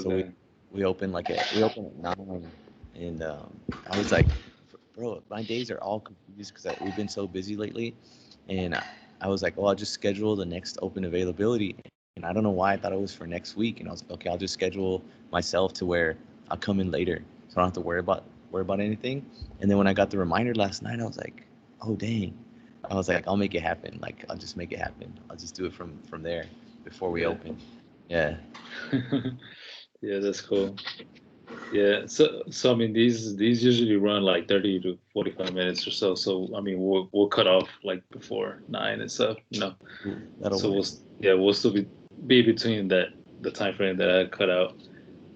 So we Okay. we opened we opened at 9, and I was like, bro, my days are all confused because we've been so busy lately, and I was like, oh, I'll just schedule the next open availability, and I don't know why I thought it was for next week, and I was like, okay, I'll just schedule myself to where I'll come in later, so I don't have to worry about anything. And then when I got the reminder last night, I was like, oh dang, I was like, I'll make it happen. Like I'll just make it happen. I'll just do it from there before we Yeah. open. Yeah. Yeah, that's cool. Yeah. So I mean, these usually run like 30 to 45 minutes or so. So I mean, we'll cut off like before 9 and stuff. Ooh, that'll So work. yeah, we'll still be between the time frame that I cut out.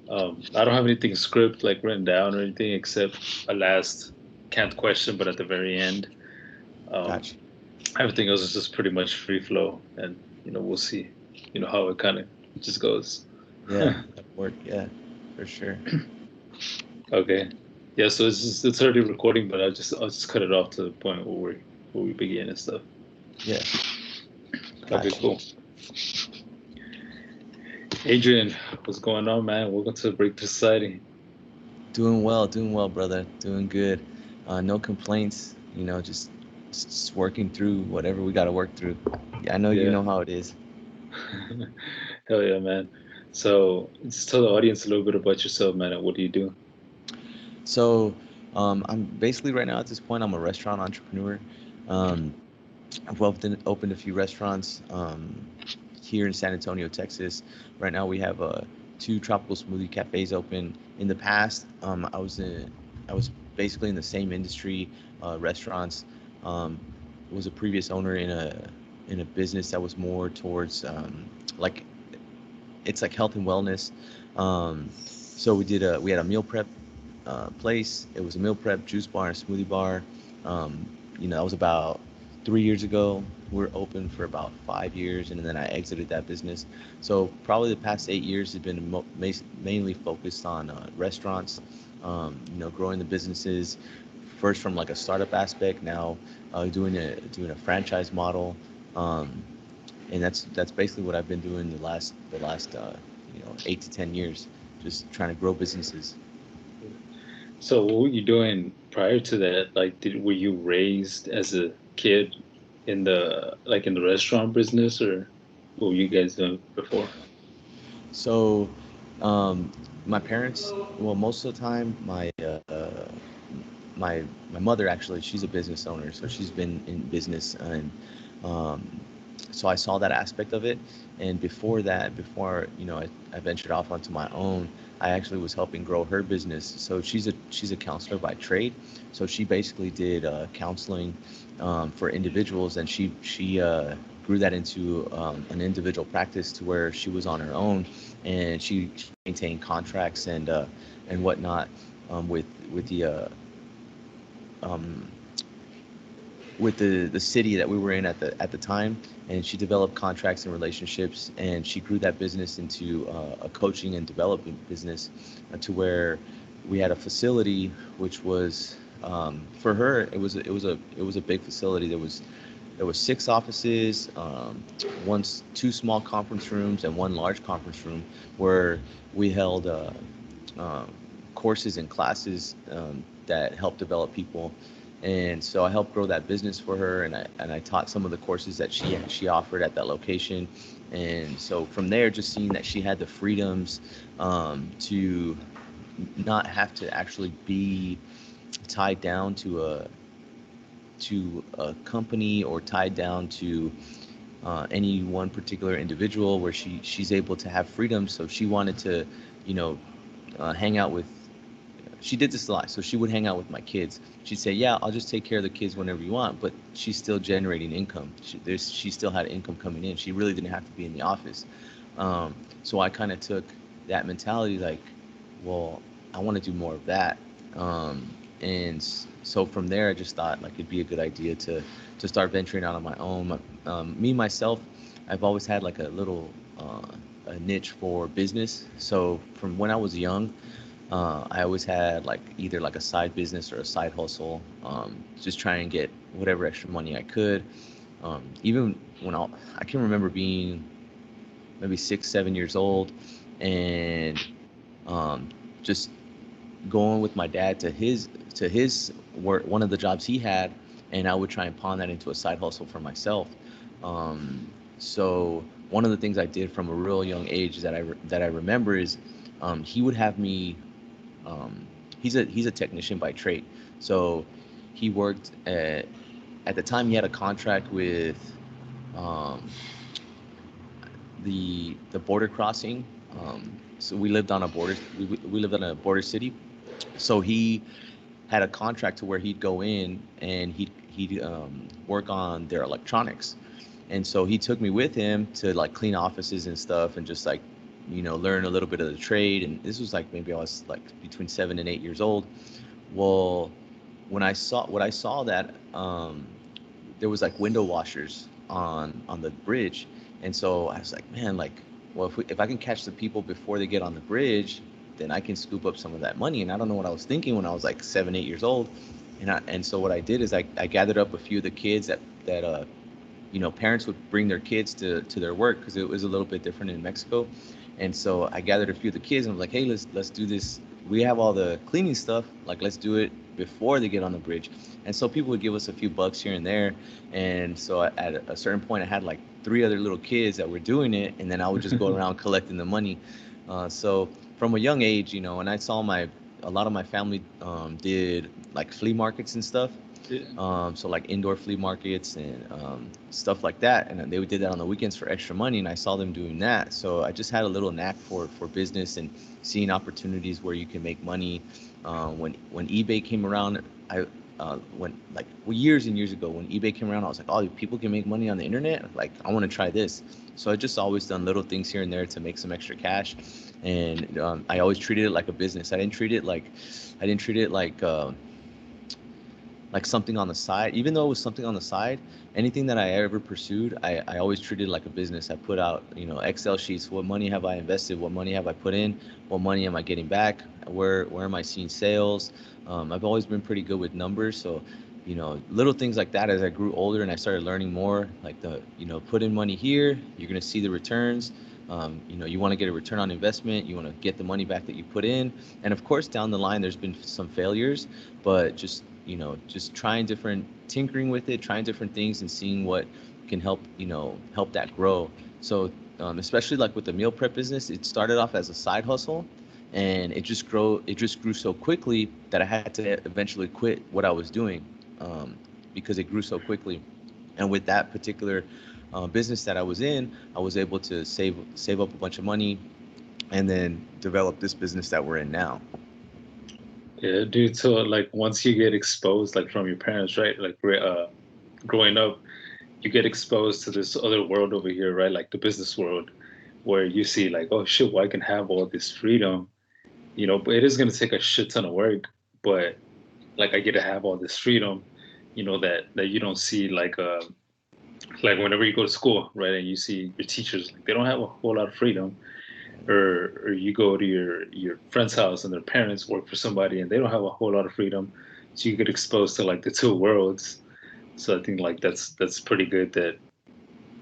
I don't have anything script like written down or anything except a last canned question, but at the very end. Um, Gotcha. Everything else is just pretty much free flow, and we'll see, how it kind of just goes. Yeah, that'll work. Yeah, for sure. Okay. Yeah, so it's already recording, but I'll just cut it off to the point where we begin and stuff. Yeah, Okay, gotcha. cool. Adrian, what's going on, man? Welcome to Break the Society. Doing well, brother. Doing good. No complaints. Just working through whatever we got to work through. Yeah, I know you Yeah. know how it is. Hell yeah, man. So just tell the audience a little bit about yourself, man, and what do you do? So, I'm basically right now at this point, I'm a restaurant entrepreneur. Um, I've opened a few restaurants here in San Antonio, Texas. Right now, we have two tropical smoothie cafes open. In the past, I was basically in the same industry, restaurants. Um, was a previous owner in a business that was more towards like it's like health and wellness. So we had a meal prep place. It was a meal prep juice bar and smoothie bar. Um, that was about 3 years ago. We're open for about 5 years, and then I exited that business. So probably the past 8 years has been mainly focused on restaurants. Growing the businesses first from like a startup aspect. Now doing a franchise model. Um, and that's basically what I've been doing the last 8 to 10 years, just trying to grow businesses. So what were you doing prior to that? Like, were you raised as a kid in the restaurant business, or what were you guys doing before? So, my parents, well, most of the time, my mother actually, she's a business owner, so she's been in business, and um, so I saw that aspect of it. And before that, before I ventured off onto my own, I actually was helping grow her business. So she's a counselor by trade. So she basically did counseling for individuals, and she grew that into an individual practice to where she was on her own, and she maintained contracts and whatnot with um, the city that we were in at the time, and she developed contracts and relationships, and she grew that business into a coaching and development business, to where we had a facility which was, for her, it was a big facility. There was 6 offices, two small conference rooms, and one large conference room where we held um, courses and classes that help develop people. And so I helped grow that business for her, and I taught some of the courses that she offered at that location. And so from there, just seeing that she had the freedoms to not have to actually be tied down to a company, or tied down to any one particular individual, where she's able to have freedom. So she wanted to, you know, hang out with. She did this a lot. So she would hang out with my kids. She'd say, "Yeah, I'll just take care of the kids whenever you want," but she's still generating income. She still had income coming in. She really didn't have to be in the office. So I kind of took that mentality, like, well, I want to do more of that. And so from there, I just thought like it'd be a good idea to start venturing out on my own. Me myself, I've always had like a niche for business. So from when I was young, I always had like either like a side business or a side hustle, just try and get whatever extra money I could. Even when I can remember being maybe 6, 7 years old, and Just going with my dad to his work, one of the jobs he had, and I would try and pawn that into a side hustle for myself. So one of the things I did from a real young age that I remember is he would have me. Um, he's a technician by trade, so he worked at the time he had a contract with um, the border crossing. So we lived on a border. We lived in a border city. So he had a contract to where he'd go in and he'd work on their electronics. And so he took me with him to like clean offices and stuff and just like learn a little bit of the trade. And this was like maybe I was like between 7 and 8 years old. Well, when I saw that there was like window washers on the bridge, and so I was like, man, like, well, if I can catch the people before they get on the bridge, then I can scoop up some of that money. And I don't know what I was thinking when I was like 7 8 years old, and so what I did is I gathered up a few of the kids that parents would bring their kids to their work because it was a little bit different in Mexico. And so I gathered a few of the kids and I was like, hey, let's do this. We have all the cleaning stuff. Like, let's do it before they get on the bridge. And so people would give us a few bucks here and there. And so at a certain point, I had like three other little kids that were doing it, and then I would just go around collecting the money. So from a young age, and I saw a lot of my family did like flea markets and stuff. Yeah. So like indoor flea markets and stuff like that, and they did that on the weekends for extra money, and I saw them doing that. So I just had a little knack for business and seeing opportunities where you can make money. When eBay came around, when like years and years ago when eBay came around, I was like, oh, people can make money on the internet. Like, I want to try this. So I just always done little things here and there to make some extra cash, and I always treated it like a business. I didn't treat it like something on the side. Even though it was something on the side, anything that I ever pursued, I always treated it like a business. I put out, Excel sheets. What money have I invested? What money have I put in? What money am I getting back? Where am I seeing sales? I've always been pretty good with numbers. So, little things like that as I grew older and I started learning more, like put in money here, you're going to see the returns. You want to get a return on investment. You want to get the money back that you put in. And of course, down the line, there's been some failures, but just trying different, tinkering with it, trying different things and seeing what can help that grow. So especially like with the meal prep business, it started off as a side hustle, and it just grew so quickly that I had to eventually quit what I was doing, um, because it grew so quickly. And with that particular business that I was in, I was able to save up a bunch of money and then develop this business that we're in now. Yeah, dude. So like once you get exposed, like from your parents, right? Like growing up, you get exposed to this other world over here, right? Like the business world, where you see like, oh shit, well, I can have all this freedom, but it is gonna take a shit ton of work, but like I get to have all this freedom, that you don't see like whenever you go to school, right? And you see your teachers, like they don't have a whole lot of freedom, or you go to your friend's house and their parents work for somebody and they don't have a whole lot of freedom, so you get exposed to like the two worlds. So I think like that's pretty good that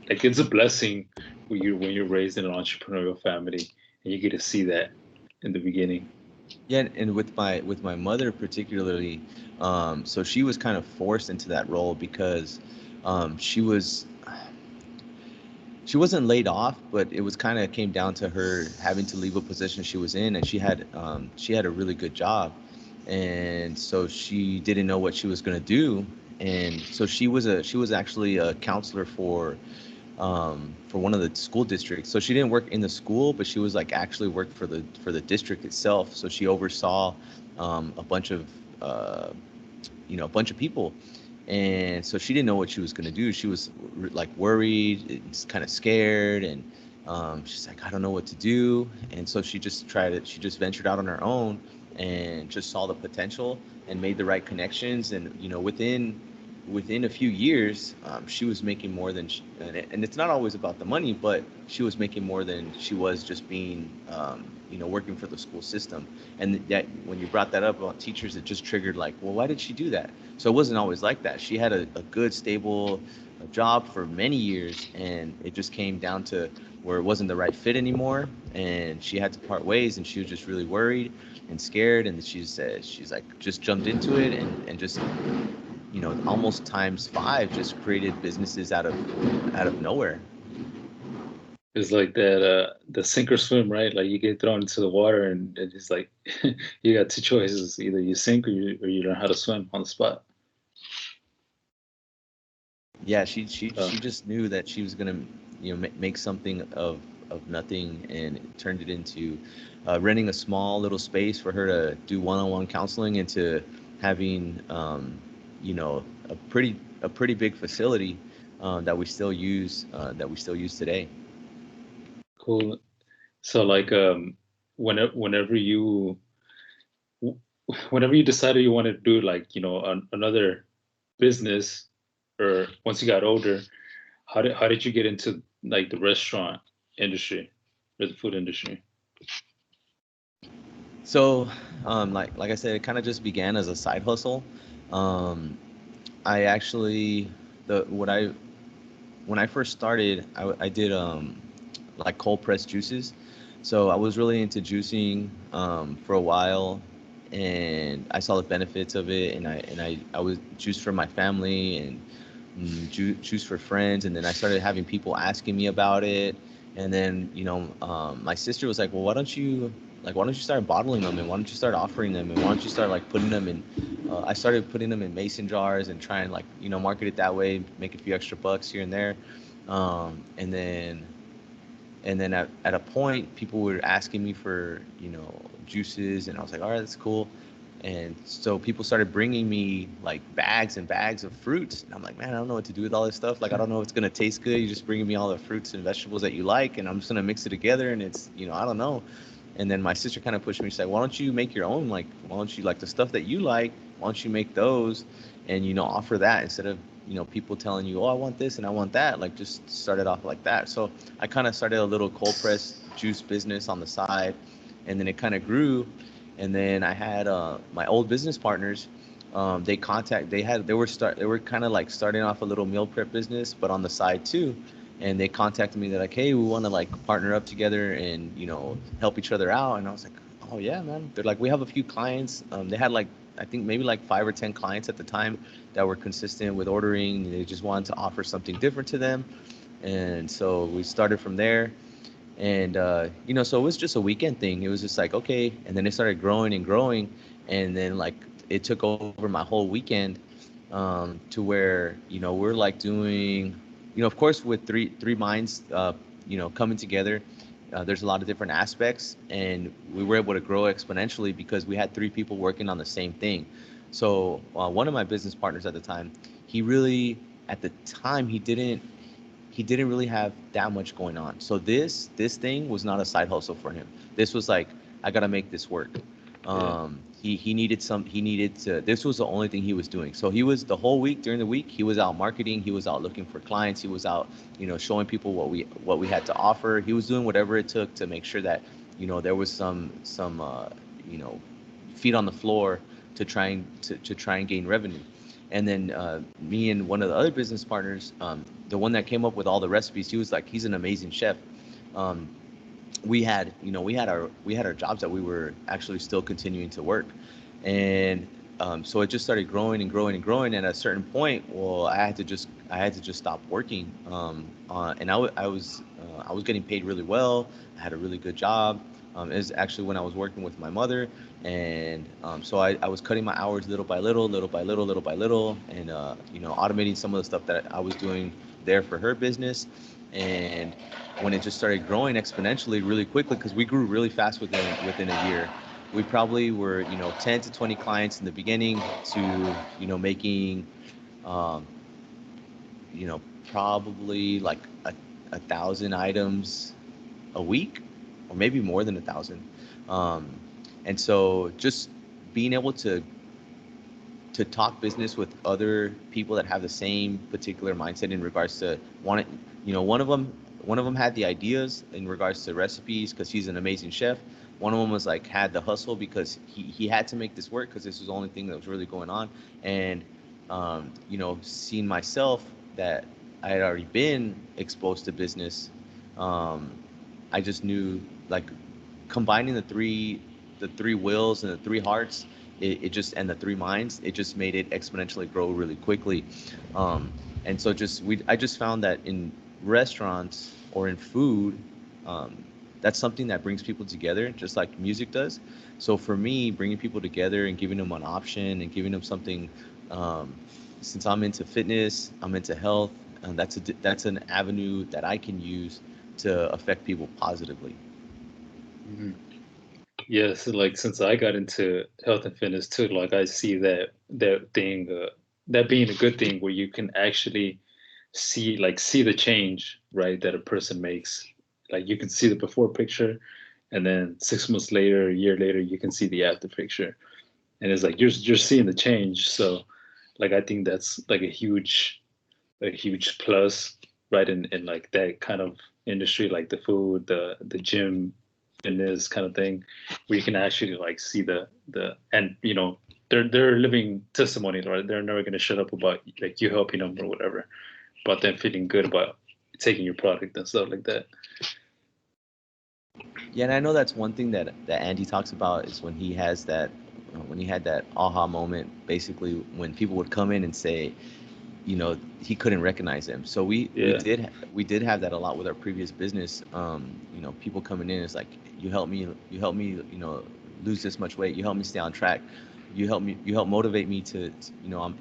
like it's a blessing when you're raised in an entrepreneurial family and you get to see that in the beginning. Yeah, and with my mother particularly, so she was kind of forced into that role because she wasn't laid off, but it was kind of came down to her having to leave a position she was in, and she had a really good job, and so she didn't know what she was going to do, and so she was actually a counselor for one of the school districts. So she didn't work in the school, but she was like actually worked for the district itself. So she oversaw a bunch of people, and so she didn't know what she was going to do. She was like worried, kind of scared, and she's like, I don't know what to do. And so she just tried it. She just ventured out on her own and just saw the potential and made the right connections. And within a few years, she was making more than and it's not always about the money, but she was making more than she was just being working for the school system. And that, when you brought that up about teachers, it just triggered like, well, why did she do that? So it wasn't always like that. She had a good stable a job for many years, and it just came down to where it wasn't the right fit anymore, and she had to part ways, and she was just really worried and scared, and she said she's like just jumped into it and just almost times five just created businesses out of nowhere. It's like that the sink or swim, right? Like you get thrown into the water and it's like you got two choices. Either you sink or you learn how to swim on the spot. Yeah, she So just knew that she was gonna make something of nothing, and it turned it into renting a small little space for her to do one-on-one counseling, and to having a pretty big facility that we still use today. cool. So like whenever you whenever you decided you wanted to do like, another business, or once you got older, how did you get into like the restaurant industry or the food industry? So, like I said, it kind of just began as a side hustle. Um, I actually the what I when I first started, I did like cold pressed juices. So I was really into juicing for a while, and I saw the benefits of it, and I was juice for my family, and juice for friends, and then I started having people asking me about it, and then my sister was like, well, why don't you start bottling them, and why don't you start offering them, and why don't you start like putting them in. I started putting them in mason jars and trying like market it that way, make a few extra bucks here and there, and then at a point people were asking me for juices, and I was like, all right, that's cool. And so people started bringing me like bags and bags of fruits, and I'm like, man, I don't know what to do with all this stuff. Like, I don't know if it's gonna taste good. You're just bringing me all the fruits and vegetables that you like, and I'm just gonna mix it together, and it's I don't know. And then my sister kind of pushed me. She's like, why don't you make your own? Like, why don't you, like, the stuff that you like, why don't you make those, and offer that instead of people telling you, oh, I want this and I want that. Like, just start it off like that. So I kind of started a little cold press juice business on the side, and then it kind of grew. And then I had my old business partners. They were kind of like starting off a little meal prep business, but on the side too. And they contacted me. They're like, hey, we want to like partner up together and help each other out. And I was like, oh yeah, man. They're like, we have a few clients. They had like, I think maybe like 5 or 10 clients at the time that were consistent with ordering. They just wanted to offer something different to them, and so we started from there. And so it was just a weekend thing. It was just like, okay. And then it started growing and growing, and then like it took over my whole weekend, to where we're like doing, of course, with three minds coming together. There's a lot of different aspects, and we were able to grow exponentially because we had three people working on the same thing. So one of my business partners at the time, he really, at the time, he didn't really have that much going on. So this thing was not a side hustle for him. This was like, I gotta make this work. Yeah. He needed to. This was the only thing he was doing. So he was, the whole week, during the week, he was out marketing. He was out looking for clients. He was out, showing people what we had to offer. He was doing whatever it took to make sure that there was some you know feet on the floor to try and gain revenue. And then me and one of the other business partners, the one that came up with all the recipes, he was like, he's an amazing chef. Um, we had our jobs that we were actually still continuing to work, and so it just started growing and growing and growing. And at a certain point, well, I had to just stop working. And I was getting paid really well. I had a really good job. It was actually when I was working with my mother, and so I was cutting my hours little by little, little by little, little by little, and automating some of the stuff that I was doing there for her business. And when it just started growing exponentially really quickly, because we grew really fast within a year. We probably were 10 to 20 clients in the beginning, to making um, you know probably like a thousand items a week, or maybe more than 1,000. um, and so just being able to talk business with other people that have the same particular mindset in regards to wanting, one of them had the ideas in regards to recipes because he's an amazing chef. One of them was like, had the hustle because he had to make this work because this was the only thing that was really going on. And seeing myself, that I had already been exposed to business. Um, I just knew like combining the three wills and the three hearts, it just and the three minds, it just made it exponentially grow really quickly. Um, and so just we I just found that in restaurants or in food, um, that's something that brings people together, just like music does. So for me, bringing people together and giving them an option and giving them something, um, since I'm into fitness, I'm into health, and that's an avenue that I can use to affect people positively. Mhm. Yeah, so like since I got into health and fitness too, like I see that thing, that being a good thing where you can actually see the change, right, that a person makes. Like you can see the before picture, and then 6 months later, a year later, you can see the after picture, and it's like you're seeing the change. So, like I think that's like a huge plus, right, in like that kind of industry, like the food, the gym, fitness kind of thing, where you can actually like see the and they're living testimony, right? They're never gonna shut up about like you helping them or whatever, about them feeling good about taking your product and stuff like that. Yeah, and I know that's one thing that Andy talks about is when he had that aha moment, basically when people would come in and say, he couldn't recognize them. So Yeah, we did have that a lot with our previous business. People coming in, it's like, you help me, lose this much weight. You help me stay on track. You help motivate me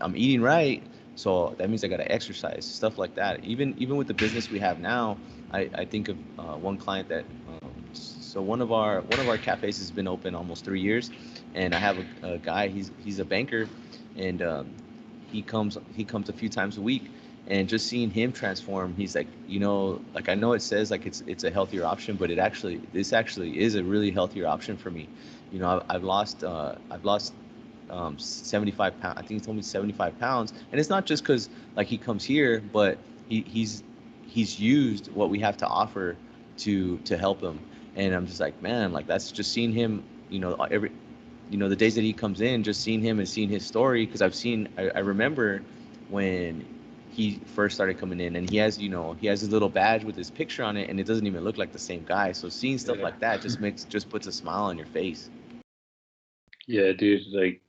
I'm eating right. So that means I got to exercise, stuff like that. Even with the business we have now, I think of one client that, so one of our cafes has been open almost 3 years, and I have a guy, he's a banker, and he comes a few times a week, and just seeing him transform, he's like, like, I know it says like it's a healthier option, but this actually is a really healthier option for me. I've lost 75 pounds. I think he told me 75 pounds, and it's not just because like he comes here, but he's used what we have to offer to help him. And I'm just like, man, like that's just seeing him, every the days that he comes in, just seeing him and seeing his story, because I remember when he first started coming in, and he has his little badge with his picture on it, and it doesn't even look like the same guy. So seeing stuff yeah, like that just puts a smile on your face. yeah, dude. Like,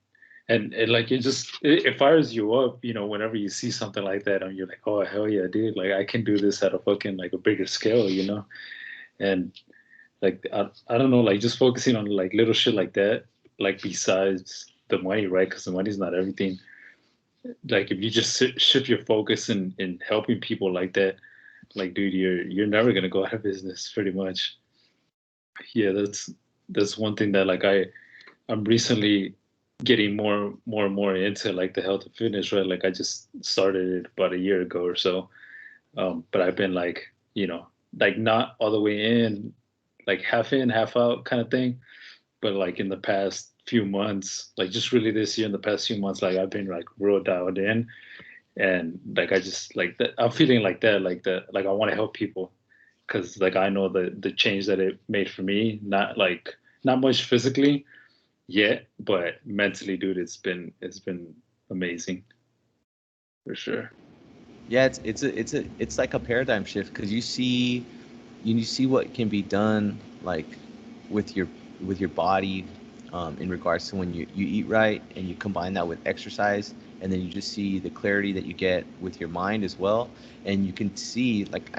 and like it fires you up, whenever you see something like that, and you're like, oh hell yeah, dude! Like I can do this at a fucking like a bigger scale. And like I don't know, like just focusing on like little shit like that, like besides the money, right? Because the money's not everything. Like if you just shift your focus in helping people like that, like dude, you're never gonna go out of business, pretty much. Yeah, that's one thing that like I'm recently getting more and more into like the health and fitness, right? Like I just started it about a year ago or so. But I've been like, like not all the way in, like half in, half out kind of thing. But like in the past few months, like just really this year, in the past few months, like I've been like real dialed in, and like I just like that. I'm feeling like that, like I want to help people, because like I know the change that it made for me. Not much physically yet, but mentally, dude, it's been amazing for sure. Yeah, it's like a paradigm shift, because you see what can be done, like with your body, in regards to when you eat right and you combine that with exercise, and then you just see the clarity that you get with your mind as well. And you can see, like,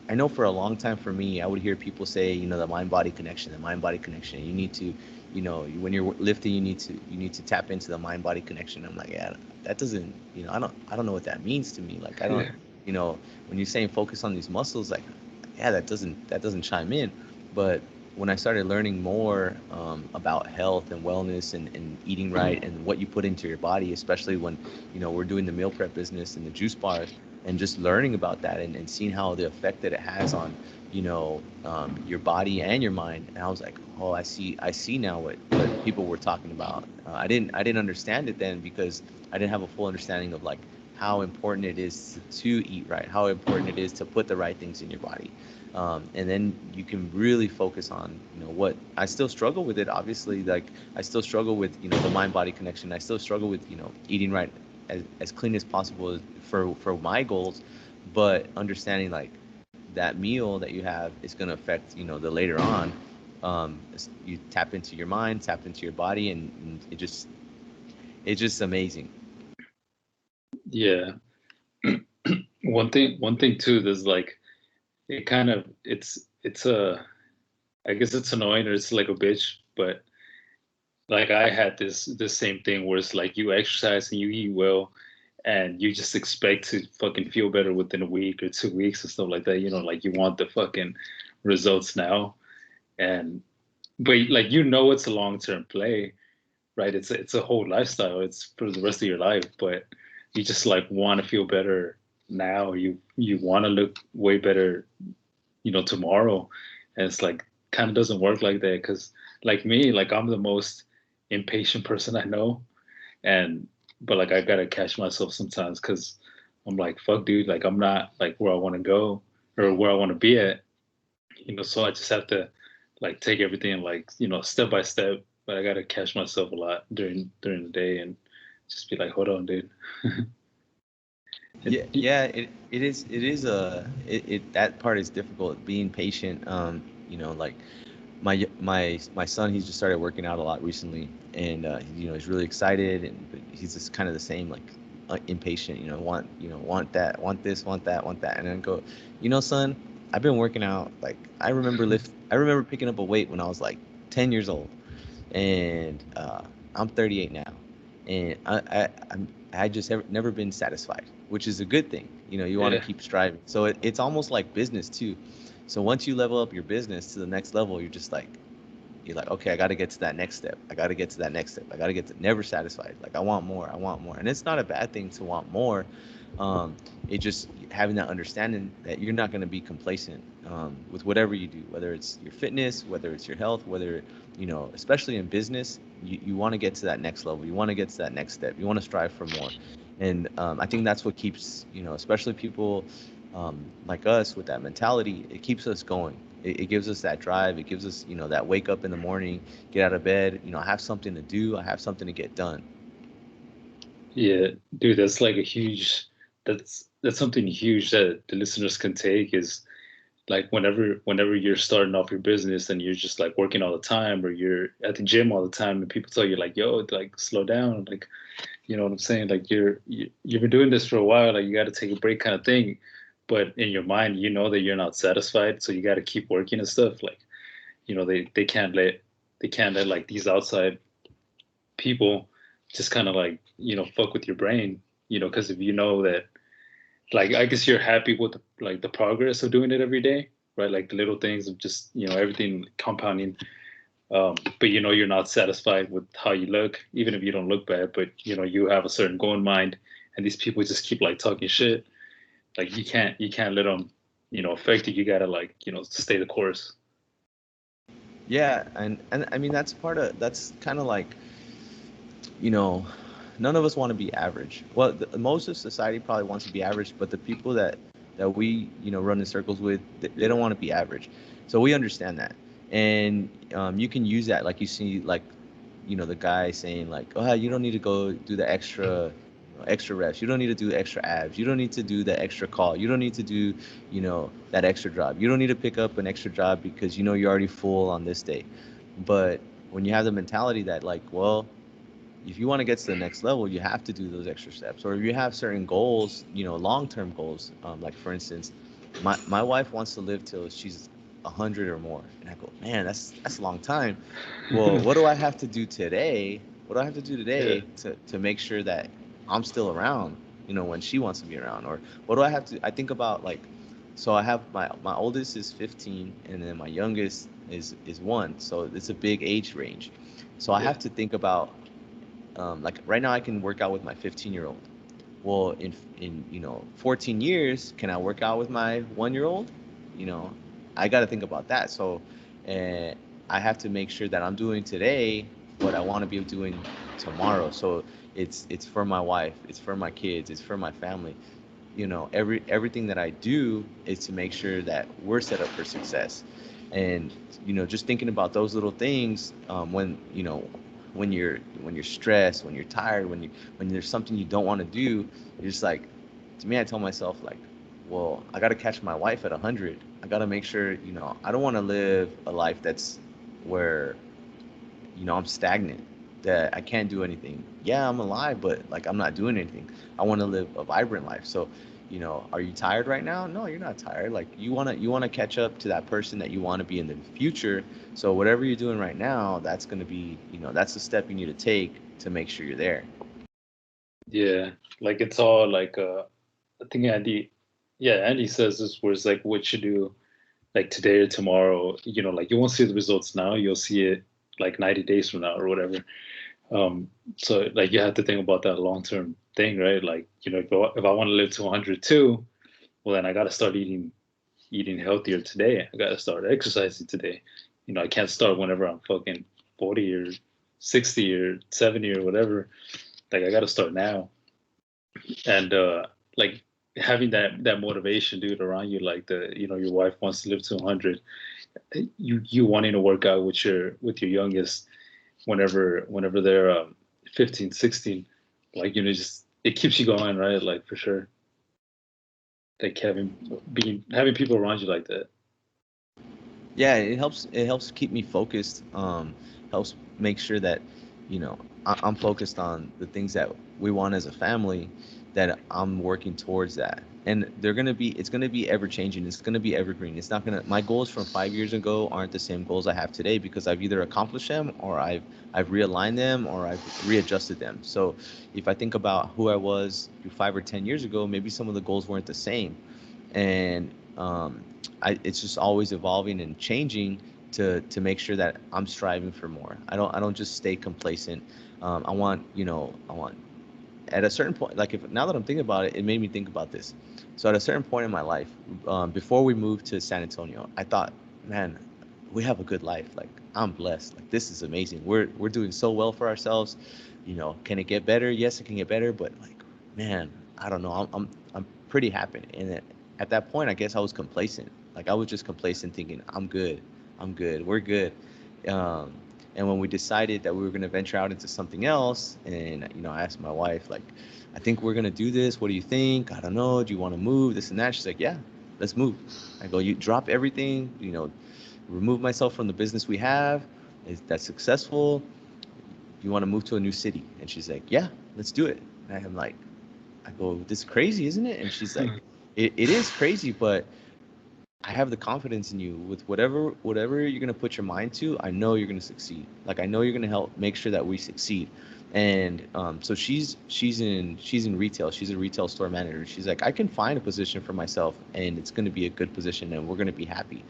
I know for a long time, for me, I would hear people say, the mind body connection, the mind body connection. You need to, when you're lifting, you need to tap into the mind body connection. I'm like, yeah, that doesn't, I don't know what that means to me. Like, I don't, Yeah. when you're saying focus on these muscles, like, yeah, that doesn't chime in. But when I started learning more, about health and wellness, and eating right and what you put into your body, especially when, we're doing the meal prep business and the juice bars, and just learning about that, and seeing how the effect that it has on, your body and your mind. And I was like, oh, I see now what people were talking about. I didn't understand it then, because I didn't have a full understanding of like how important it is to eat right, how important it is to put the right things in your body. And then you can really focus on, what I still struggle with it, obviously. Like, I still struggle with, the mind body connection. I still struggle with, eating right as clean as possible for my goals. but understanding like that meal that you have is going to affect, the later on. You tap into your mind, tap into your body, and it's just amazing. Yeah. One thing too, there's like it kind of it's a I guess it's annoying or it's like a bitch, but like I had this same thing where it's like you exercise and you eat well and you just expect to fucking feel better within a week or 2 weeks and stuff like that. Like you want the fucking results now. And but like it's a long term play, right? It's a whole lifestyle. It's for the rest of your life, but you just like want to feel better now. You want to look way better, tomorrow. And it's like kind of doesn't work like that because like me, like I'm the most impatient person I know, and but like I gotta catch myself sometimes because I'm like, fuck, dude, like I'm not like where I want to go or where I want to be at, so I just have to like take everything like step by step, but I gotta catch myself a lot during the day and just be like, hold on, dude. Yeah, yeah, it that part is difficult, being patient. Like my son, he's just started working out a lot recently, and he's really excited, and but he's just kind of the same, like impatient. Want that, want this, want that, and then go, son, I've been working out. Like I remember picking up a weight when I was like 10 years old, and I'm 38 now, and I just have never been satisfied, which is a good thing. You want to Yeah, keep striving. So it's almost like business too. So once you level up your business to the next level, you're like, okay, I got to get to that next step. I got to get to that next step. I got to get to never satisfied. Like I want more. I want more. And it's not a bad thing to want more. It just having that understanding that you're not going to be complacent with whatever you do, whether it's your fitness, whether it's your health, whether, especially in business, you want to get to that next level. You want to get to that next step. You want to strive for more. And I think that's what keeps, especially people like us with that mentality, it keeps us going. It gives us that drive. It gives us, that wake up in the morning, get out of bed, I have something to do. I have something to get done. yeah, dude, that's like a huge that's something huge that the listeners can take is like whenever you're starting off your business and you're just like working all the time or you're at the gym all the time and people tell you like, yo, like slow down, like, you know what I'm saying, like you've been doing this for a while, like you got to take a break kind of thing, but in your mind you know that you're not satisfied, so you got to keep working and stuff. Like, they can't let like these outside people just kind of like fuck with your brain, because if you know that, like, I guess you're happy with like the progress of doing it every day, right? Like the little things of just everything compounding. But you're not satisfied with how you look, even if you don't look bad. But you have a certain goal in mind, and these people just keep like talking shit. Like you can't let them affect you. You gotta like stay the course. Yeah, and I mean that's kind of like, you know, none of us want to be average. Well, most of society probably wants to be average, but the people that we run in circles with, they don't want to be average. So we understand that, and you can use that, like you see, like the guy saying like, oh, you don't need to go do the extra reps. You don't need to do extra abs. You don't need to do the extra call. You don't need to do that extra job. You don't need to pick up an extra job because you're already full on this day. But when you have the mentality that like, well, if you want to get to the next level, you have to do those extra steps. Or if you have certain goals, long-term goals, like for instance, my wife wants to live till she's 100 or more, and I go, man, that's a long time. Well, what do I have to do today? What do I have to do Yeah, today to make sure that I'm still around, when she wants to be around? Or what do I have to? I think about like, so I have my oldest is 15, and then my youngest is 1. So it's a big age range. So I yeah, have to think about, like right now I can work out with my 15-year-old. Well, in 14 years, can I work out with my 1-year old? You know, I got to think about that. So, uh, I have to make sure that I'm doing today what I want to be doing tomorrow. So it's for my wife, it's for my kids, it's for my family. Everything that I do is to make sure that we're set up for success. And just thinking about those little things, when you're stressed, when you're tired, when there's something you don't want to do, you're just like, to me, I tell myself like, well, I got to catch my wife at 100. I got to make sure, I don't want to live a life that's where, I'm stagnant, that I can't do anything. Yeah, I'm alive, but like I'm not doing anything. I want to live a vibrant life. So, are you tired right now? No, you're not tired. Like you want to catch up to that person that you want to be in the future. So whatever you're doing right now, that's going to be, that's the step you need to take to make sure you're there. Yeah, like it's all like I think Andy, yeah, Andy says this where it's like what you do like today or tomorrow. Like you won't see the results now. You'll see it like 90 days from now or whatever. So like you have to think about that long term thing, right? Like if I want to live to 100 too, well then I got to start eating healthier today. I got to start exercising today. I can't start whenever I'm fucking 40 or 60 or 70 or whatever. Like I got to start now. And like having that motivation, dude, around you, like your wife wants to live to 100. You wanting to work out with your youngest whenever they're 15, 16, like just it keeps you going, right? Like for sure. Like having people around you like that. Yeah, it helps keep me focused, helps make sure that I'm focused on the things that we want as a family, that I'm working towards that. And it's gonna be ever changing, it's gonna be evergreen. It's not gonna My goals from 5 years ago aren't the same goals I have today, because I've either accomplished them, or I've realigned them, or I've readjusted them. So if I think about who I was 5 or 10 years ago, maybe some of the goals weren't the same. And it's just always evolving and changing to make sure that I'm striving for more. I don't just stay complacent. I want at a certain point, like, if now that I'm thinking about it, it made me think about this. So at a certain point in my life, before we moved to San Antonio, I thought, man, we have a good life. Like, I'm blessed. Like, this is amazing. We're doing so well for ourselves. Can it get better? Yes, it can get better, but like, man, I don't know. I'm pretty happy. And at that point, I guess I was complacent. Like, I was just complacent, thinking, I'm good. I'm good. We're good. Um, and when we decided that we were going to venture out into something else, and I asked my wife, like, I think we're going to do this. What do you think? I don't know. Do you want to move? This and that. She's like, yeah, let's move. I go, you drop everything. Remove myself from the business we have. Is that successful? You want to move to a new city? And she's like, yeah, let's do it. And I'm like, I go, this is crazy, isn't it? And she's like, it is crazy, but I have the confidence in you. With whatever you're gonna put your mind to, I know you're gonna succeed. Like, I know you're gonna help make sure that we succeed. And so she's in retail. She's a retail store manager. She's like, I can find a position for myself, and it's gonna be a good position, and we're gonna be happy.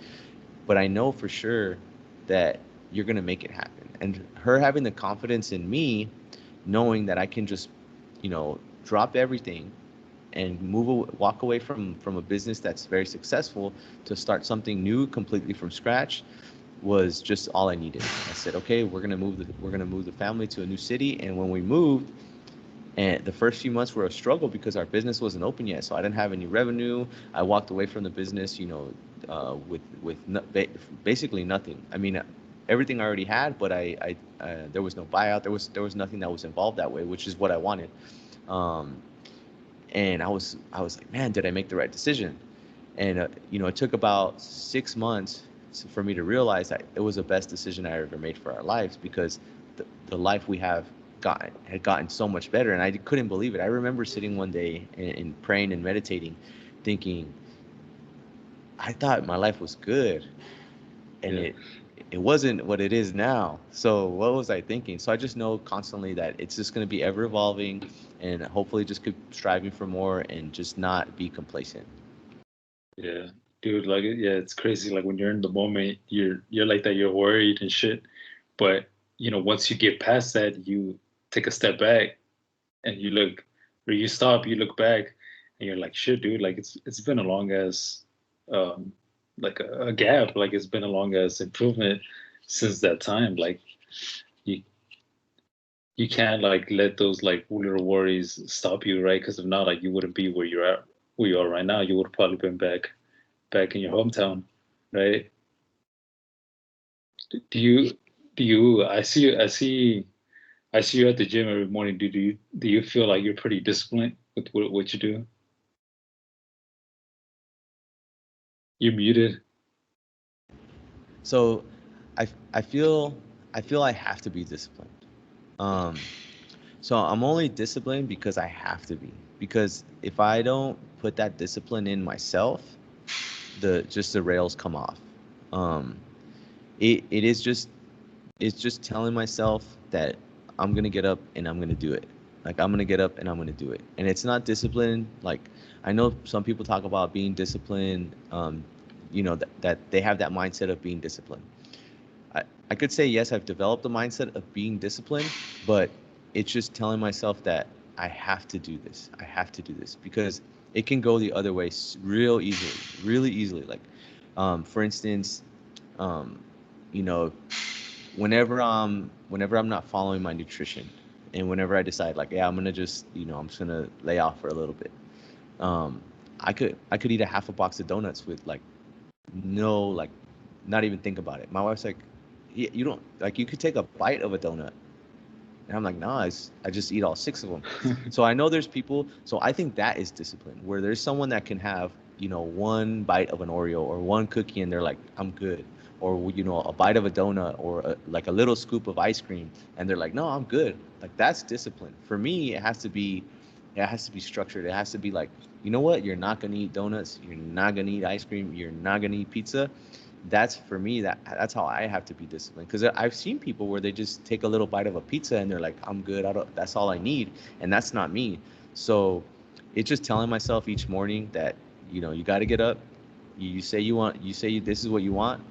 But I know for sure that you're gonna make it happen. And her having the confidence in me, knowing that I can just, drop everything and walk away from a business that's very successful to start something new completely from scratch, was just all I needed. I said, okay, we're gonna move the family to a new city. And when we moved, and the first few months were a struggle because our business wasn't open yet, so I didn't have any revenue. I walked away from the business, with basically nothing. I mean, everything I already had, but there was no buyout. There was nothing that was involved that way, which is what I wanted. Um, and I was like, man, did I make the right decision? And it took about 6 months for me to realize that it was the best decision I ever made for our lives, because the life we have had gotten so much better, and I couldn't believe it. I remember sitting one day and praying and meditating, thinking, I thought my life was good, and Yeah. it wasn't what it is now. So what was I thinking? So I just know constantly that it's just going to be ever evolving, and hopefully just keep striving for more and just not be complacent. Yeah. Dude, like yeah, it's crazy. Like when you're in the moment, you're like that, you're worried and shit. But once you get past that, you take a step back and you look, or you stop, you look back, and you're like, shit, dude, like it's been a long as um like a gap, like it's been a long as improvement since that time. Like you you can't like let those like little worries stop you, right? Because if not, like you wouldn't be where you are right now. You would have probably been back in your hometown, right? Do you I see you at the gym every morning. Do you feel like you're pretty disciplined with what you do? You muted. So I, I feel I have to be disciplined. Um, so I'm only disciplined because I have to be. Because if I don't put that discipline in myself, the rails come off. Um, it is just it's just telling myself that I'm gonna get up and I'm gonna do it. Like I'm gonna get up and I'm gonna do it. And it's not discipline. Like I know some people talk about being disciplined. That they have that mindset of being disciplined. I could say yes, I've developed the mindset of being disciplined, but it's just telling myself that I have to do this. I have to do this because it can go the other way real easily, really easily. Like, for instance, um, you know, whenever I'm not following my nutrition, and whenever I decide like, yeah, I'm gonna just, I'm just gonna lay off for a little bit. Um, I could eat a half a box of donuts with like no like not even think about it. My wife's like, you don't like you could take a bite of a donut, and I'm like, nah, I just eat all six of them. So I know there's people. So I think that is discipline, where there's someone that can have one bite of an Oreo or one cookie, and they're like, I'm good, or a bite of a donut or like a little scoop of ice cream, and they're like, no, I'm good. Like that's discipline. For me, it has to be structured. It has to be like, you know what? You're not gonna eat donuts. You're not gonna eat ice cream. You're not gonna eat pizza. That's for me. That's how I have to be disciplined. Because I've seen people where they just take a little bite of a pizza and they're like, I'm good. I don't. That's all I need, and that's not me. So it's just telling myself each morning that you got to get up. You say you want. You say this is what you want.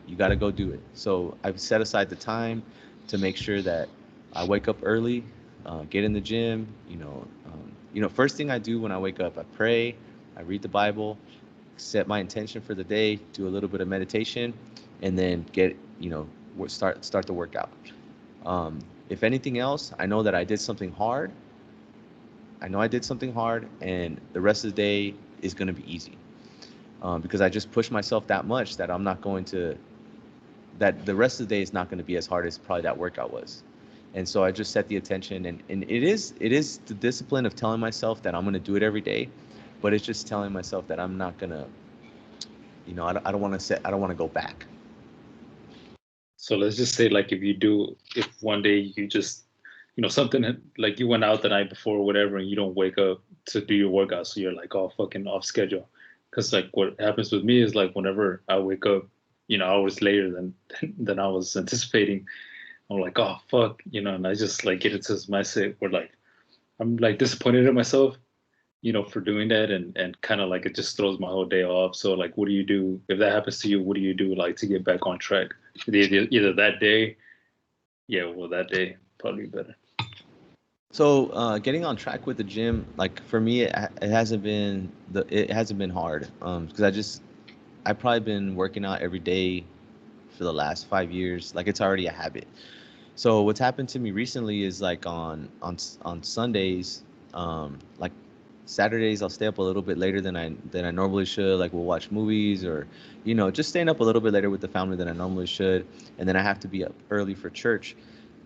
You got to go do it. So I've set aside the time to make sure that I wake up early, get in the gym. First thing I do when I wake up, I pray, I read the Bible, set my intention for the day, do a little bit of meditation, and then start the workout. If anything else, I know that I did something hard. I know I did something hard, and the rest of the day is going to be easy because I just pushed myself that much that I'm not going to that the rest of the day is not going to be as hard as probably that workout was. And so I just set the attention, and it is the discipline of telling myself that I'm going to do it every day, but it's just telling myself that I'm not going to I don't want to I don't want to go back. So let's just say, like, if one day you just, something like you went out the night before or whatever, and you don't wake up to do your workout, so you're like all fucking off schedule. Because like what happens with me is like whenever I wake up, hours later than than I was anticipating, I'm like, oh fuck, and I just like get into this mindset where like I'm like disappointed in myself, for doing that, and kind of like it just throws my whole day off. So like, what do you do if that happens to you? What do you do like to get back on track? Either that day, yeah, well that day probably better. So getting on track with the gym, like for me, it hasn't been hard because I've probably been working out every day for the last 5 years. Like it's already a habit. So what's happened to me recently is like on Sundays, like Saturdays, I'll stay up a little bit later than I normally should. Like we'll watch movies or just staying up a little bit later with the family than I normally should, and then I have to be up early for church.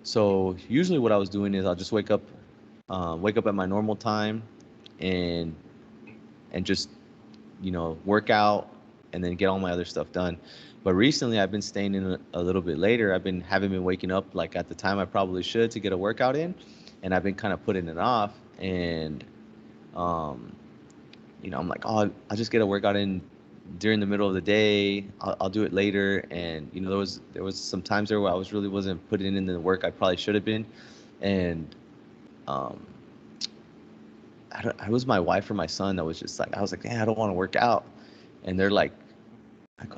So usually what I was doing is I'll just wake up at my normal time, and just work out and then get all my other stuff done. But recently I've been staying in a little bit later. Haven't been waking up like at the time I probably should to get a workout in, and I've been kind of putting it off. And um, I'm like, oh, I'll just get a workout in during the middle of the day. I'll do it later. And there was some times there where I really wasn't putting in the work I probably should have been. And um, I was my wife or my son that was just like, I was like, I don't want to work out. And they're like,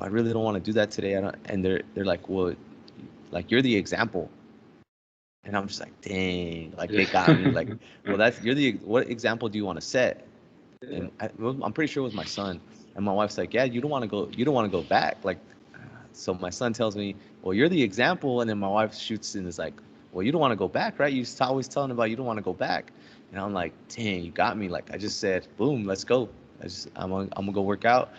I really don't want to do that today. I don't, and they're like, well, like you're the example. And I'm just like, dang, like they got me. Like, well, what example do you want to set? Yeah. And I'm pretty sure it was my son. And my wife's like, yeah, you don't want to go back. Like, so my son tells me, well, you're the example. And then my wife shoots and is like, well, you don't want to go back, right? You always telling about you don't want to go back. And I'm like, dang, you got me. Like, I just said, boom, let's go. I'm gonna go work out,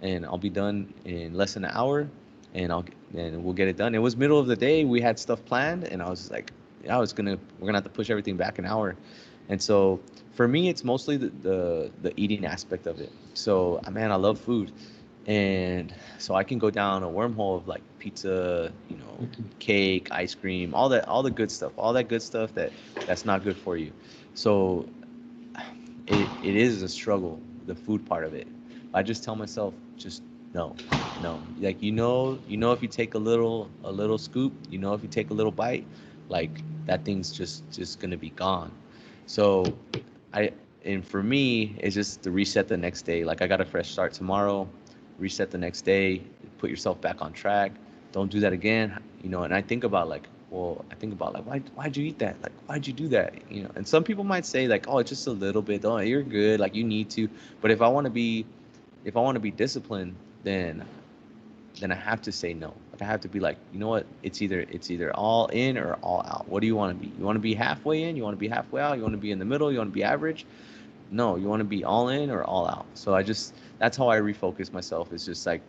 and I'll be done in less than an hour, and we'll get it done. It was middle of the day. We had stuff planned, and I was just like, yeah, we're gonna have to push everything back an hour. And so for me, it's mostly the eating aspect of it. So man, I love food. And so I can go down a wormhole of like pizza, cake, ice cream, all the good stuff, all that good stuff that's not good for you. So it is a struggle, the food part of it. I just tell myself, just no, no. Like if you take a little scoop, if you take a little bite, like that thing's just gonna be gone. So I and for me, it's just to reset the next day. Like I got a fresh start tomorrow, reset the next day, put yourself back on track. Don't do that again. And I think about like, well, I think about like, why'd you eat that? Like, why'd you do that? And some people might say like, oh, it's just a little bit. Oh, you're good. Like you need to. But if I want to be disciplined, then I have to say no. Like I have to be like, you know what? It's either all in or all out. What do you want to be? You want to be halfway in? You want to be halfway out? You want to be in the middle? You want to be average? No, you want to be all in or all out. So that's how I refocus myself. It's just like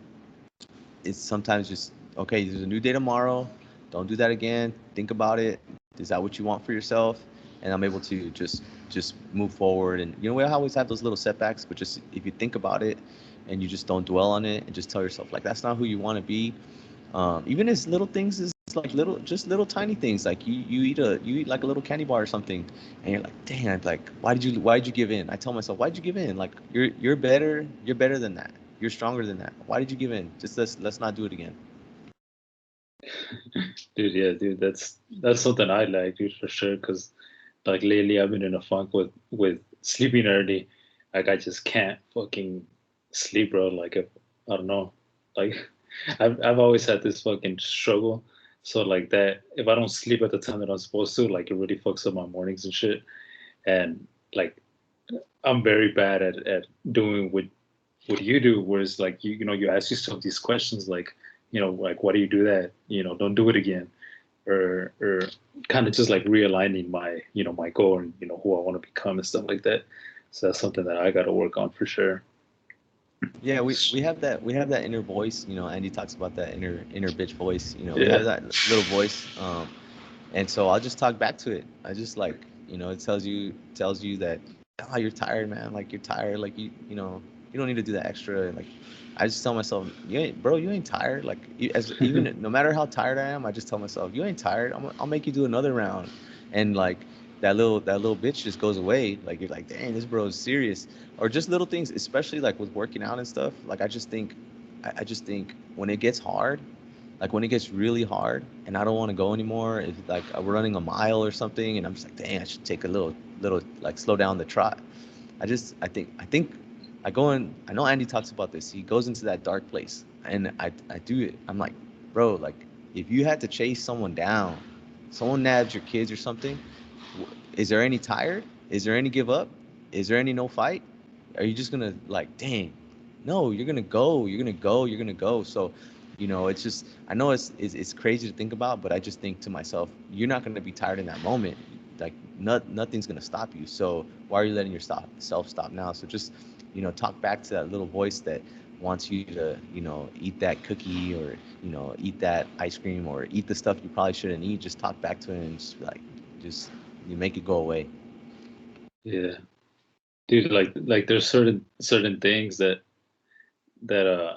it's sometimes just okay. There's a new day tomorrow. Don't do that again. Think about it. Is that what you want for yourself? And I'm able to just move forward. And we always have those little setbacks, but just if you think about it and you just don't dwell on it and just tell yourself like that's not who you want to be. Even as little things as like little tiny things like you eat like a little candy bar or something, and you're like, dang, like why did you give in? I tell myself, why'd you give in? Like you're better than that. You're stronger than that. Why did you give in? Just let's not do it again. Dude, yeah, dude, that's something I like, dude, for sure. Because like lately, I've been in a funk with sleeping early. Like I just can't fucking sleep, bro. Like if I don't know, like I've always had this fucking struggle. So like that, if I don't sleep at the time that I'm supposed to, like it really fucks up my mornings and shit. And like I'm very bad at doing what you do, whereas like you ask yourself these questions like like why do you do that, don't do it again, or kind of just like realigning my my goal and who I want to become and stuff like that. So that's something that I got to work on for sure. Yeah, we have that inner voice. Andy talks about that inner bitch voice. We have Yeah. that little voice. And so I'll just talk back to it. I just like, it tells you that, oh, you're tired, man. Like you're tired. Like you don't need to do that extra. And like, I just tell myself, you ain't tired. Like even no matter how tired I am, I just tell myself, you ain't tired. I'll make you do another round. And like that little bitch just goes away. Like you're like, dang, this bro is serious. Or just little things, especially like with working out and stuff. Like I just think when it gets hard, like when it gets really hard and I don't want to go anymore, if like we're running a mile or something and I'm just like, dang, I should take a little like slow down the trot. I think I go in. I know Andy talks about this. He goes into that dark place, and I do it. I'm like, bro, like if you had to chase someone down, someone nabbed your kids or something, is there any tired? Is there any give up? Is there any no fight? Are you just gonna like, dang, no, you're gonna go, you're gonna go, you're gonna go. So, it's just I know it's crazy to think about, but I just think to myself, you're not gonna be tired in that moment. Like nothing's gonna stop you. So why are you letting yourself stop now? So just talk back to that little voice that wants you to eat that cookie or eat that ice cream or eat the stuff you probably shouldn't eat. Just talk back to it and just like just you make it go away. Yeah, dude, like there's certain things that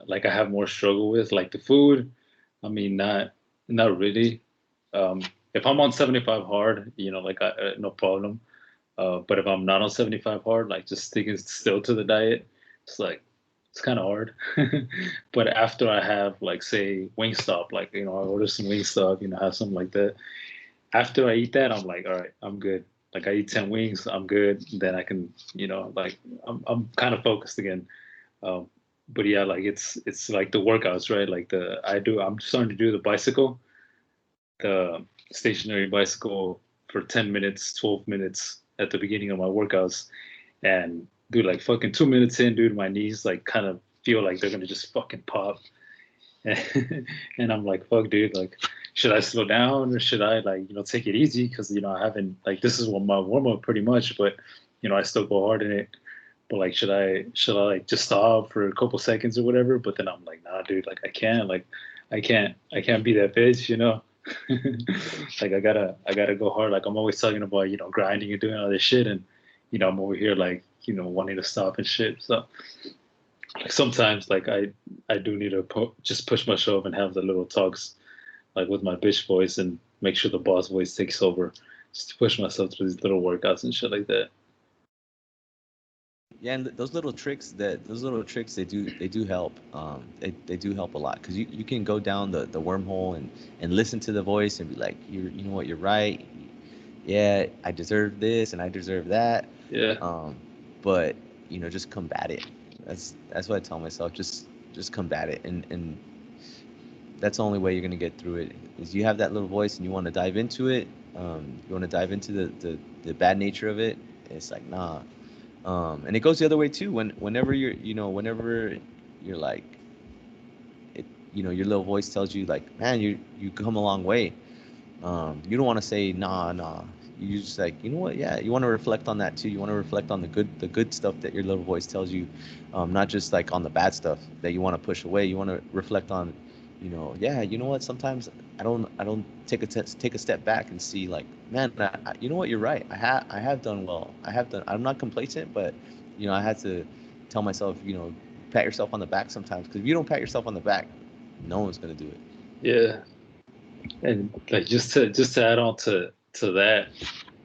like I have more struggle with, like the food. I mean, not really. um if I'm on 75 hard, like no problem. But if I'm not on 75 hard, like just sticking still to the diet, it's like it's kind of hard. But after I have like say Wingstop, like I order some Wingstop, have something like that. After I eat that, I'm like, all right, I'm good. Like I eat 10 wings, I'm good. Then I can, like I'm kind of focused again. Um, but yeah, like it's like the workouts, right? Like I'm starting to do the bicycle, the stationary bicycle for 10 minutes, 12 minutes at the beginning of my workouts. And dude, like fucking 2 minutes in, dude, my knees like kind of feel like they're gonna just fucking pop. And I'm like, fuck, dude, like, should I slow down or should I like, take it easy? Because I haven't like this is what my warm up pretty much, but I still go hard in it. But like, should I like just stop for a couple seconds or whatever? But then I'm like, nah, dude, like I can't be that bitch. Like I gotta go hard. Like I'm always talking about grinding and doing all this shit, and I'm over here like wanting to stop and shit. So Like sometimes, like I do need to just push myself and have the little talks, like with my bitch voice, and make sure the boss voice takes over, just to push myself through these little workouts and shit like that. Yeah, and those little tricks they do help. They do help a lot because you can go down the wormhole and listen to the voice and be like, you know what, you're right. Yeah, I deserve this and I deserve that. Yeah, Um, but just combat it. That's what I tell myself. Just combat it, and that's the only way you're gonna get through it. Is you have that little voice and you want to dive into it. You want to dive into the bad nature of it. It's like nah. And it goes the other way too. Whenever whenever you're like, it, your little voice tells you like, man, you come a long way. You don't want to say nah. You just like, you know what? Yeah, you want to reflect on that too. You want to reflect on the good stuff that your little voice tells you, not just like on the bad stuff that you want to push away. You want to reflect on, yeah, you know what? Sometimes I don't take a step back and see like, man, you know what? You're right. I have done well. I'm not complacent, but I had to tell myself, pat yourself on the back sometimes because if you don't pat yourself on the back, no one's gonna do it. yeah, and like just to add on to that,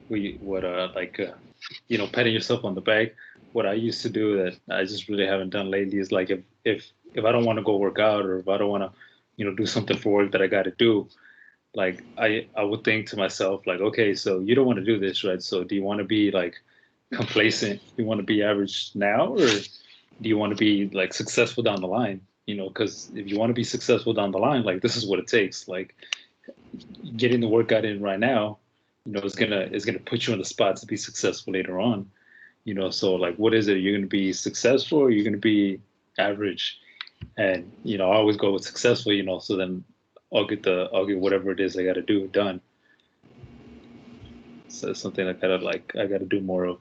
we what like patting yourself on the back. What I used to do that I just really haven't done lately is like if I don't want to go work out or if I don't want to do something for work that I got to do, like I would think to myself like, okay, so you don't want to do this, right? So do you want to be like complacent? Do you want to be average now, or do you want to be like successful down the line? Because if you want to be successful down the line, like this is what it takes. Like getting the workout in right now, is gonna put you in the spot to be successful later on. So like, what is it? You're gonna be successful, or you're gonna be average? And I always go with successful. So then I'll get whatever it is I got to do done. So it's something I gotta do more of.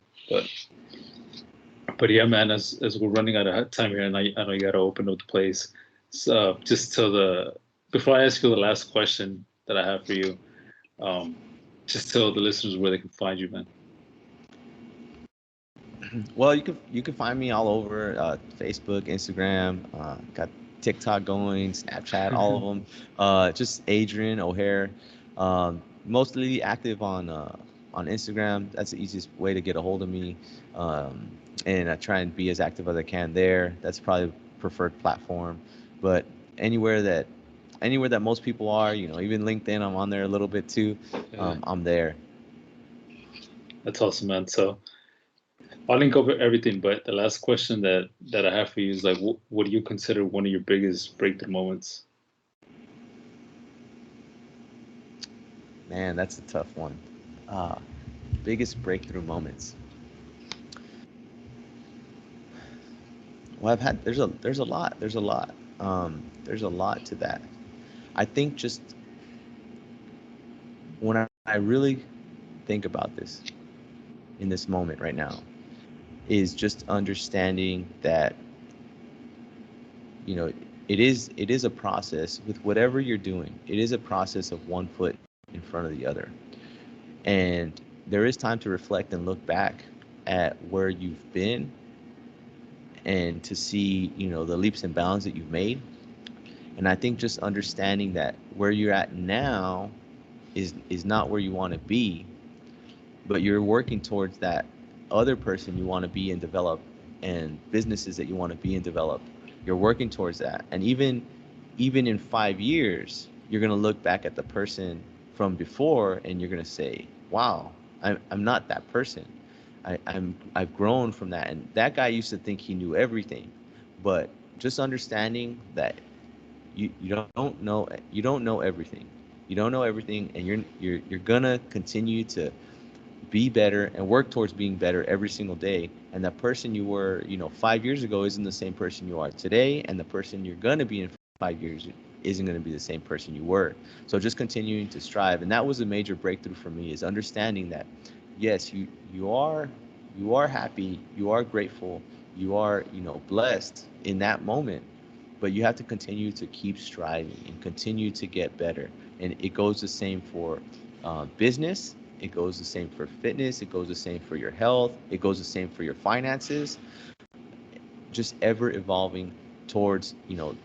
But yeah, man, as we're running out of time here, and I know you gotta open up the place. So just to the before I ask you the last question that I have for you, um, just tell the listeners where they can find you, man. Well, you can find me all over Facebook, Instagram, got TikTok going, Snapchat, all of them. Just Adrian O'Hare. Mostly active on Instagram. That's the easiest way to get a hold of me. Um, and I try and be as active as I can there. That's probably the preferred platform. But anywhere that anywhere that most people are, even LinkedIn, I'm on there a little bit too. Yeah, I'm there. that's awesome, man. So I'll link over everything, but the last question that I have for you is like, what do you consider one of your biggest breakthrough moments? Man, that's a tough one. Uh, Biggest breakthrough moments. Well, there's a lot to that. I think just when I really think about this in this moment right now is just understanding that you know it is a process with whatever you're doing. It is a process of one foot in front of the other, and there is time to reflect and look back at where you've been and to see the leaps and bounds that you've made. And I think just understanding that where you're at now is not where you want to be, but you're working towards that other person you want to be and develop, and businesses that you want to be and develop. You're working towards that, and even in 5 years, you're gonna look back at the person from before, and you're gonna say, "Wow, I'm not that person. I've grown from that." And that guy used to think he knew everything, but just understanding that you don't know everything. You don't know everything, and you're gonna continue to be better and work towards being better every single day. And that person you were 5 years ago isn't the same person you are today, and the person you're gonna be in 5 years isn't going to be the same person you were. So just continuing to strive, and that was a major breakthrough for me, is understanding that yes, you are happy, you are grateful, you are blessed in that moment, but you have to continue to keep striving and continue to get better. And it goes the same for business. It goes the same for fitness. It goes the same for your health. It goes the same for your finances. just ever evolving towards,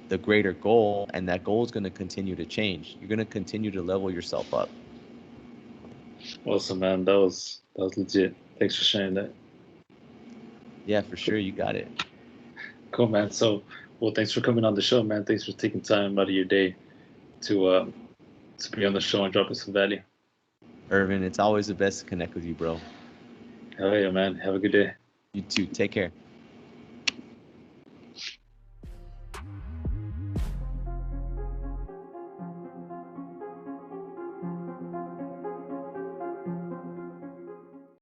the greater goal, and that goal is going to continue to change. You're going to continue to level yourself up. Awesome, man. That was legit. Thanks for sharing that. Yeah, for Cool, sure. You got it. cool, man. So, well, thanks for coming on the show, man. Thanks for taking time out of your day to be on the show and dropping some value. Irvin, it's always the best to connect with you, bro. Hell yeah, man. Have a good day. You too. Take care.